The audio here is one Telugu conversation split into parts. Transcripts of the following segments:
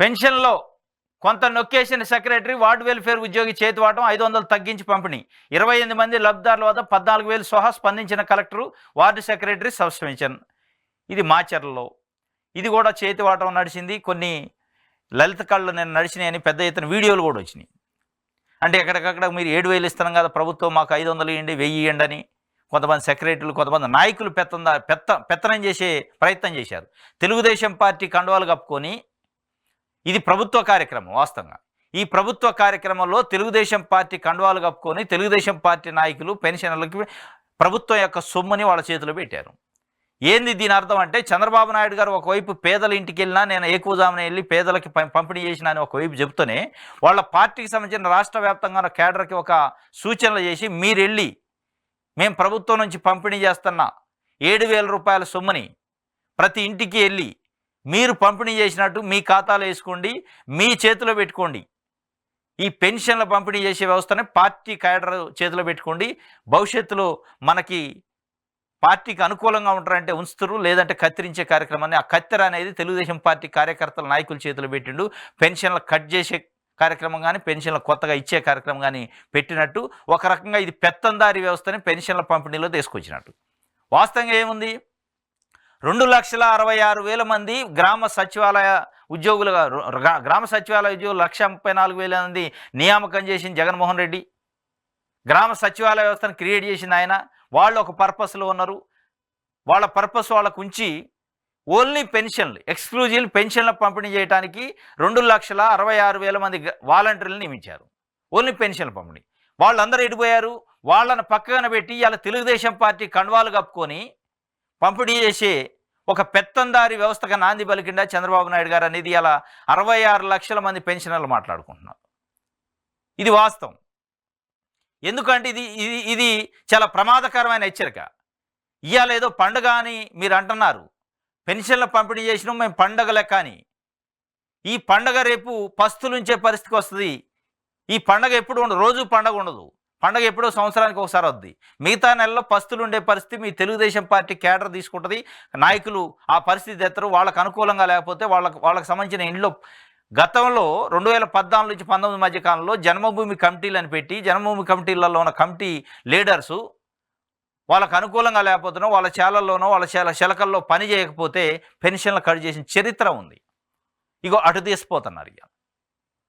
పెన్షన్లో కొంత నొక్కేసిన సెక్రటరీ వార్డు వెల్ఫేర్ ఉద్యోగి చేతివాటం 500 తగ్గించి పంపిణీ 28 మంది లబ్ధిదారుల వద్ద 14,000 సహా స్పందించిన కలెక్టరు వార్డు సెక్రటరీ సస్పెన్షన్. ఇది మాచర్లలో. ఇది కూడా చేతివాటం నడిచింది. కొన్ని లలిత కళ్ళు నేను నడిచినాయని పెద్ద ఎత్తున వీడియోలు కూడా వచ్చినాయి. అంటే ఎక్కడికక్కడ మీరు 7,000 ఇస్తున్నాం కదా ప్రభుత్వం, మాకు 500 ఇవ్వండి, 1000 ఇవ్వండి అని కొంతమంది సెక్రటరీలు, కొంతమంది నాయకులు పెత్తనం చేసే ప్రయత్నం చేశారు. తెలుగుదేశం పార్టీ కండువాలు కప్పుకొని ఇది ప్రభుత్వ కార్యక్రమం. వాస్తవంగా ఈ ప్రభుత్వ కార్యక్రమంలో తెలుగుదేశం పార్టీ కండువాలు కప్పుకొని తెలుగుదేశం పార్టీ నాయకులు పెన్షనర్లకి ప్రభుత్వం యొక్క సొమ్ముని వాళ్ళ చేతిలో పెట్టారు. ఏంది దీని అర్థం అంటే, చంద్రబాబు నాయుడు గారు ఒకవైపు పేదల ఇంటికి వెళ్ళినా నేను ఎక్కువజామున వెళ్ళి పేదలకి పంపిణీ చేసిన అని ఒకవైపు చెబుతూనే వాళ్ళ పార్టీకి సంబంధించిన రాష్ట్ర వ్యాప్తంగా కేడర్కి ఒక సూచనలు చేసి మీరు వెళ్ళి మేము ప్రభుత్వం నుంచి పంపిణీ చేస్తున్న 7,000 రూపాయల సొమ్ముని ప్రతి ఇంటికి వెళ్ళి మీరు పంపిణీ చేసినట్టు మీ ఖాతాలో వేసుకోండి, మీ చేతిలో పెట్టుకోండి, ఈ పెన్షన్ల పంపిణీ చేసే వ్యవస్థని పార్టీ కేడర్ చేతిలో పెట్టుకోండి, భవిష్యత్తులో మనకి పార్టీకి అనుకూలంగా ఉంటారంటే ఉంచుతారు, లేదంటే కత్తిరించే కార్యక్రమాన్ని ఆ కత్తెర అనేది తెలుగుదేశం పార్టీ కార్యకర్తల నాయకుల చేతిలో పెట్టిండు. పెన్షన్లు కట్ చేసే కార్యక్రమం కానీ పెన్షన్లు కొత్తగా ఇచ్చే కార్యక్రమం కానీ పెట్టినట్టు ఒక రకంగా ఇది పెత్తందారీ వ్యవస్థని పెన్షన్ల పంపిణీలో తీసుకొచ్చినట్టు. వాస్తవంగా ఏముంది, 2,66,000 మంది గ్రామ సచివాలయ ఉద్యోగులుగా గ్రామ సచివాలయ ఉద్యోగులు 1,34,000 మంది నియామకం చేసిన జగన్మోహన్ రెడ్డి. గ్రామ సచివాలయ వ్యవస్థను క్రియేట్ చేసిన ఆయన. వాళ్ళు ఒక పర్పస్లో ఉన్నారు. వాళ్ళ పర్పస్ వాళ్ళకు ఉంచి ఓన్లీ పెన్షన్లు, ఎక్స్క్లూజివ్ పెన్షన్ల పంపిణీ చేయడానికి 2,66,000 మంది వాలంటీర్లు నియమించారు. ఓన్లీ పెన్షన్ల పంపిణీ. వాళ్ళందరూ ఎడిపోయారు. వాళ్ళని పక్కన పెట్టి ఇలా తెలుగుదేశం పార్టీ కండువాలు కప్పుకొని పంపిణీ చేసే ఒక పెత్తందారి వ్యవస్థగా నాంది పలికిండా చంద్రబాబు నాయుడు గారు అనేది ఇలా 66 లక్షల మంది పెన్షనర్లు మాట్లాడుకుంటున్నారు. ఇది వాస్తవం. ఎందుకంటే ఇది చాలా ప్రమాదకరమైన హెచ్చరిక. ఇవాళ ఏదో పండుగ అని మీరు అంటున్నారు, పెన్షన్ల పంపిణీ చేసినాం మేము పండగ లెక్క అని. ఈ పండగ రేపు పస్తులుంచే పరిస్థితికి వస్తుంది. ఈ పండగ ఎప్పుడు ఉండదు, రోజు పండగ ఉండదు. పండగ ఎప్పుడో సంవత్సరానికి ఒకసారి వద్ది. మిగతా నెలలో పస్తులు ఉండే పరిస్థితి మీ తెలుగుదేశం పార్టీ కేడర్ తీసుకుంటుంది. నాయకులు ఆ పరిస్థితి ఎత్తరు. వాళ్ళకు అనుకూలంగా లేకపోతే వాళ్ళకి సంబంధించిన ఇంట్లో గతంలో 2014 నుంచి 19 మధ్య కాలంలో జన్మభూమి కమిటీలను పెట్టి జన్మభూమి కమిటీలలో ఉన్న కమిటీ లీడర్సు వాళ్ళకు అనుకూలంగా లేకపోతేనో వాళ్ళ చేలల్లోనో వాళ్ళ శిలకల్లో పని చేయకపోతే పెన్షన్లు కట్ చేసిన చరిత్ర ఉంది. ఇగో అటు తీసిపోతున్నారు. ఇక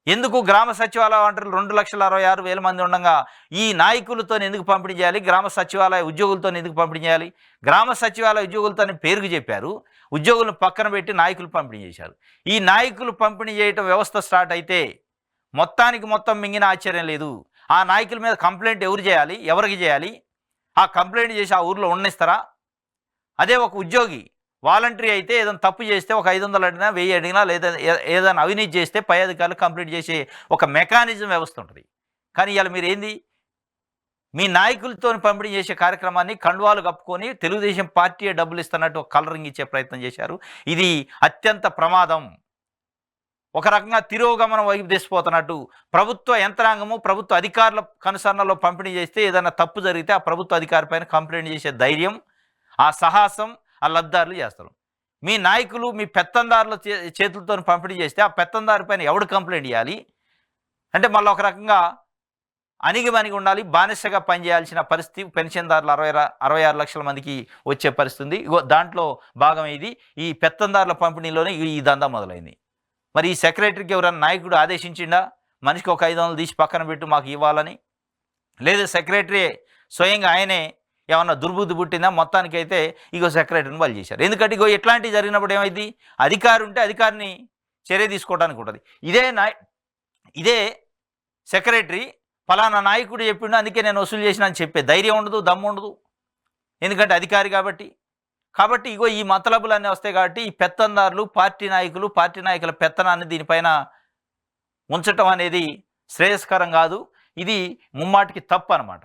ఎందుకు గ్రామ సచివాలయ అంటే 2,66,000 మంది ఉండగా ఈ నాయకులతో ఎందుకు పంపిణీ చేయాలి, గ్రామ సచివాలయ ఉద్యోగులతో ఎందుకు పంపిణీ చేయాలి? గ్రామ సచివాలయ ఉద్యోగులతో పేరుకు చెప్పారు, ఉద్యోగులను పక్కన పెట్టి నాయకులు పంపిణీ చేశారు. ఈ నాయకులు పంపిణీ చేయటం వ్యవస్థ స్టార్ట్ అయితే మొత్తం మింగిన ఆశ్చర్యం లేదు. ఆ నాయకుల మీద కంప్లైంట్ ఎవరు చేయాలి, ఎవరికి చేయాలి? ఆ కంప్లైంట్ చేసి ఆ ఊర్లో ఉండనిస్తారా? అదే ఒక ఉద్యోగి వాలంటరీ అయితే ఏదైనా తప్పు చేస్తే ఒక 500 అడిగినా 1000 అడిగినా లేదా ఏదైనా అవినీతి చేస్తే పై అధికారులు కంప్లీట్ చేసే ఒక మెకానిజం వ్యవస్థ ఉంటుంది. కానీ ఇవాళ మీరు ఏంది, మీ నాయకులతో పంపిణీ చేసే కార్యక్రమాన్ని కండువాలు కప్పుకొని తెలుగుదేశం పార్టీ డబ్బులు ఇస్తున్నట్టు కలరింగ్ ఇచ్చే ప్రయత్నం చేశారు. ఇది అత్యంత ప్రమాదం. ఒక రకంగా తిరోగమనం వైపు తీసిపోతున్నట్టు ప్రభుత్వ యంత్రాంగము ప్రభుత్వ అధికారుల కనుసరణలో పంపిణీ చేస్తే ఏదైనా తప్పు జరిగితే ఆ ప్రభుత్వ అధికారి పైన కంప్లైంట్ చేసే ధైర్యం, ఆ సాహసం ఆ లబ్ధిదారులు చేస్తారు. మీ నాయకులు మీ పెత్తందారుల చేతులతో పంపిణీ చేస్తే ఆ పెత్తందారు పైన ఎవడు కంప్లైంట్ చేయాలి అంటే మళ్ళీ ఒక రకంగా అణిగిమణిగి ఉండాలి, బానిసగా పనిచేయాల్సిన పరిస్థితి పెన్షన్దారులు 66 లక్షల మందికి వచ్చే పరిస్థితి. దాంట్లో భాగం ఇది. ఈ పెత్తందారుల పంపిణీలోనే ఈ దందా మొదలైంది. మరి ఈ సెక్రటరీకి ఎవరైనా నాయకుడు ఆదేశించిండా మనిషికి ఒక 500 తీసి పక్కన పెట్టు మాకు ఇవ్వాలని? లేదా సెక్రటరీ స్వయంగా ఆయనే ఏమన్నా దుర్బుద్ధి పుట్టిందా? మొత్తానికి అయితే ఇగో సెక్రటరీని వాళ్ళు చేశారు. ఎందుకంటే ఇగో ఇట్లాంటివి జరిగినప్పుడు ఏమైంది, అధికారి ఉంటే అధికారిని చర్య తీసుకోవడానికి ఉంటుంది. ఇదే సెక్రటరీ ఫలానా నాయకుడు చెప్పిండు అందుకే నేను వసూలు చేసిన అని చెప్పే ధైర్యం ఉండదు, దమ్ము ఉండదు. ఎందుకంటే అధికారి కాబట్టి ఇగో ఈ మతలబులన్నీ వస్తాయి. కాబట్టి ఈ పెత్తందారులు పార్టీ నాయకుల పెత్తనాన్ని దీనిపైన ఉంచటం అనేది శ్రేయస్కరం కాదు. ఇది ముమ్మాటికి తప్పు అన్నమాట.